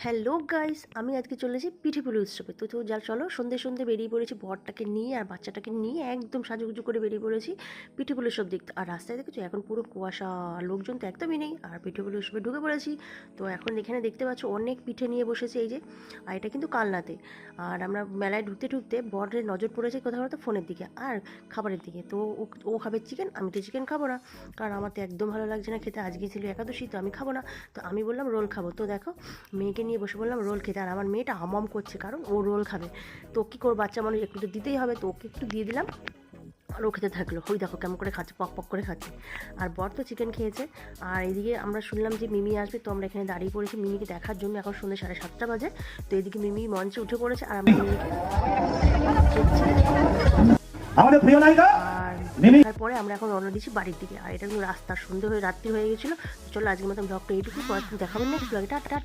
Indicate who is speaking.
Speaker 1: Hello guys, আমি আজকে চলেছি পিঠেপুলি উৎসবে। তো যা চলো, সন্ধে সন্ধে বেরিয়ে পড়েছি বরটাকে নিয়ে আর বাচ্চাটাকে নিয়ে, একদম সাজুগুজু করে বেরিয়ে পড়েছি পিঠেপুলি উৎসব দেখতে। আর রাস্তায় দেখেছো এখন পুরো কুয়াশা, লোকজন তো একদমই নেই। আর পিঠেপুলি উৎসবে ঢুকে পড়েছি। তো এখন এখানে দেখতে পাচ্ছ অনেক পিঠে নিয়ে বসেছে এই যে। আর এটা কিন্তু কালনাতে। আর আমরা মেলায় ঢুকতে ঢুকতে বরের নজর পড়েছে কোথাও হয়তো ফোনের দিকে আর খাবারের দিকে। তো ও খাবে চিকেন, আমি তো চিকেন খাবো না, কারণ আমার তো একদম ভালো লাগছে না খেতে। আজকে ছিল একাদশী, তো আমি খাবো না। তো আমি বললাম রোল খাবো। তো দেখো, মেয়েকে নিয়ে বসে বললাম রোল খেতে। আর আমার মেয়েটা হামাম করছে, কারণ ও রোল খাবে। তো কী করবো, বাচ্চা মানুষ একটু তো দিতেই হবে। তো ওকে একটু দিয়ে দিলাম আর ও খেতে থাকলো। ওই দেখো কেমন করে খাচ্ছে, পক পক করে খাচ্ছে। আর বর তো চিকেন খেয়েছে। আর এদিকে আমরা শুনলাম যে মিমি আসবে, তো আমরা এখানে দাঁড়িয়ে পড়েছি মিমিকে দেখার জন্য। এখন সন্ধ্যে 7:30 বাজে। তো এদিকে মিমি মঞ্চে উঠে পড়েছে আর আমরা মিমিকে
Speaker 2: আমাদের প্রিয় নায়িকা
Speaker 1: আর
Speaker 2: মিমি।
Speaker 1: তারপরে আমরা এখন রওনা দিচ্ছি বাড়ির দিকে। আর এটা কিন্তু রাস্তা, সন্ধে হয়ে রাত্রি হয়ে গেছিলো। তো চলো আজকের মতন ব্লগটা এইটুকু, পরে দেখাবেন নেক্সট ব্লগে। টাটা।